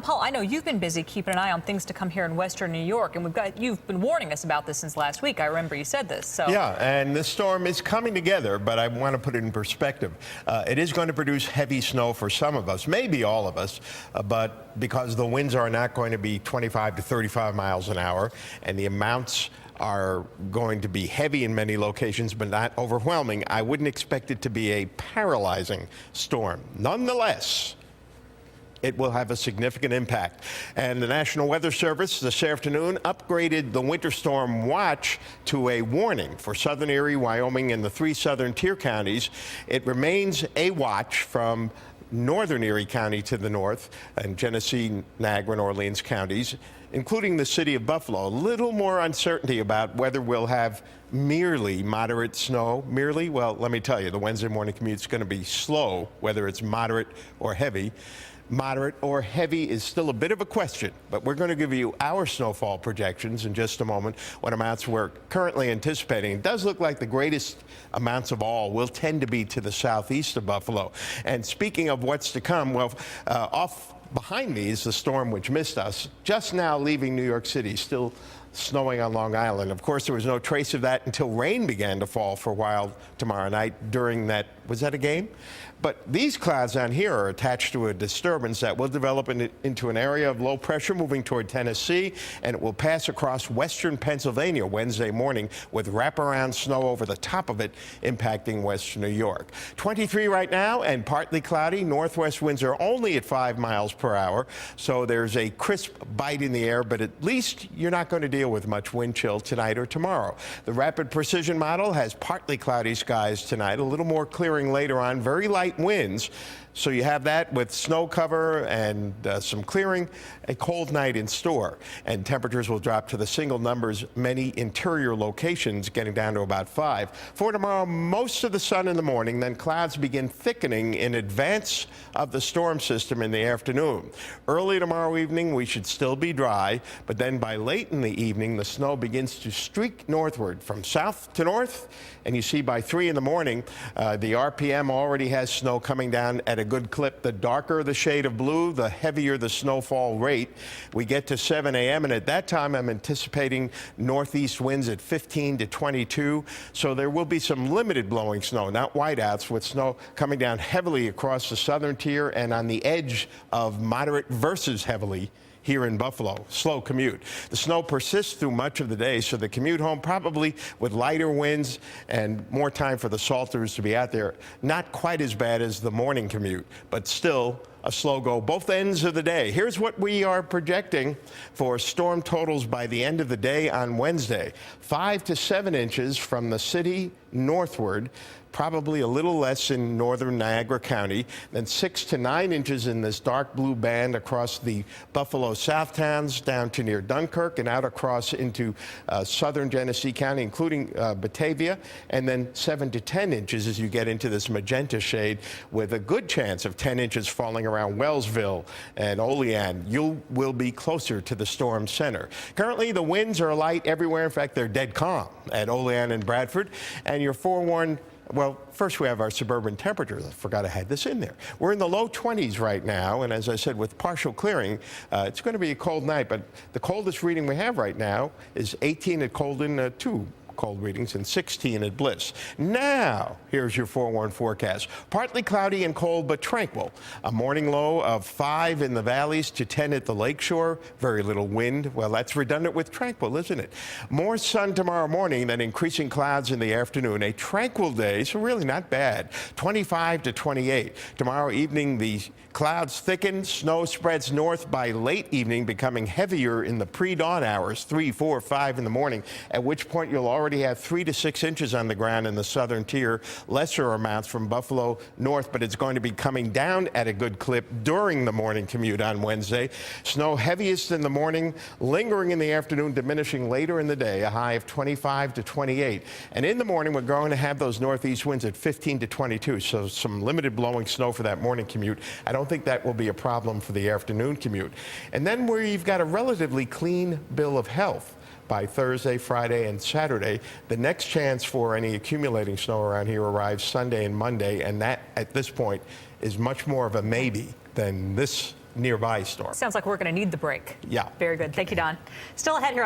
Paul, I know you've been busy keeping an eye on things to come here in western New York, and you've been warning us about this since last week. I remember you said this. So yeah, and this storm is coming together, but I want to put it in perspective. It is going to produce heavy snow for some of us, maybe all of us, but because the winds are not going to be 25 to 35 miles an hour, and the amounts are going to be heavy in many locations, but not overwhelming, I wouldn't expect it to be a paralyzing storm. Nonetheless, it will have a significant impact. And the National Weather Service this afternoon upgraded the winter storm watch to a warning for southern Erie, Wyoming, and the 3 southern tier counties. It remains a watch from northern Erie County to the north and Genesee, Niagara, and Orleans counties, including the city of Buffalo. A little more uncertainty about whether we'll have merely moderate snow. Merely? Well, let me tell you, the Wednesday morning commute is going to be slow, whether it's moderate or heavy. Moderate or heavy is still a bit of a question, but we're going to give you our snowfall projections in just a moment. What amounts we're currently anticipating. It does look like the greatest amounts of all will tend to be to the southeast of Buffalo. And speaking of what's to come, well, off behind me is the storm which missed us, just now leaving New York City, still snowing on Long Island. Of course, there was no trace of that until rain began to fall for a while tomorrow night during that, was that a game? But these clouds down here are attached to a disturbance that will develop into an area of low pressure moving toward Tennessee, and it will pass across western Pennsylvania Wednesday morning with wraparound snow over the top of it, impacting western New York. 23 right now and partly cloudy. Northwest winds are only at 5 miles per hour, so there's a crisp bite in the air, but at least you're not going to deal with much wind chill tonight or tomorrow. The Rapid Precision model has partly cloudy skies tonight, a little more clearing later on, very light winds. So you have that with snow cover and some clearing, a cold night in store. And temperatures will drop to the single numbers, many interior locations getting down to about 5. For tomorrow, most of the sun in the morning, then clouds begin thickening in advance of the storm system in the afternoon. Early tomorrow evening, we should still be dry, but then by late in the evening, the snow begins to streak northward from south to north. And you see by 3 in the morning, the RPM already has snow coming down at a good clip. The darker the shade of blue, the heavier the snowfall rate. We get to 7 a.m. and at that time I'm anticipating northeast winds at 15 to 22. So there will be some limited blowing snow, not whiteouts, with snow coming down heavily across the southern tier and on the edge of moderate versus heavily here in Buffalo. Slow commute. The snow persists through much of the day, so the commute home probably with lighter winds and more time for the salters to be out there. Not quite as bad as the morning commute, but still a slow go both ends of the day. Here's what we are projecting for storm totals by the end of the day on Wednesday. 5 to 7 inches from the city northward, probably a little less in northern Niagara County, then 6 to 9 inches in this dark blue band across the Buffalo South towns down to near Dunkirk and out across into southern Genesee County, including Batavia, and then 7 to 10 inches as you get into this magenta shade, with a good chance of 10 inches falling around Wellsville and Olean. You will be closer to the storm center. Currently, the winds are light everywhere. In fact, they're dead calm at Olean and Bradford, and you're forewarned. Well, first we have our suburban temperatures. I forgot I had this in there. We're in the low 20s right now, and as I said, with partial clearing, it's going to be a cold night, but the coldest reading we have right now is 18 at Colden, 2 cold readings, and 16 at Bliss. Now, here's your forewarned forecast. Partly cloudy and cold, but tranquil. A morning low of 5 in the valleys to 10 at the lakeshore. Very little wind. Well, that's redundant with tranquil, isn't it? More sun tomorrow morning, then increasing clouds in the afternoon. A tranquil day, so really not bad. 25 to 28. Tomorrow evening, the clouds thicken. Snow spreads north by late evening, becoming heavier in the pre-dawn hours, 3, 4, 5 in the morning, at which point you'll already have 3 to 6 inches on the ground in the southern tier. Lesser amounts from Buffalo north, but it's going to be coming down at a good clip during the morning commute on Wednesday. Snow heaviest in the morning, lingering in the afternoon, diminishing later in the day, a high of 25 to 28. And in the morning, we're going to have those northeast winds at 15 to 22, so some limited blowing snow for that morning commute. I don't think that will be a problem for the afternoon commute. And then where you've got a relatively clean bill of health by Thursday, Friday, and Saturday. The next chance for any accumulating snow around here arrives Sunday and Monday, and that, at this point, is much more of a maybe than this nearby storm. Sounds like we're going to need the break. Yeah. Very good. Thank you, Don. Still ahead here.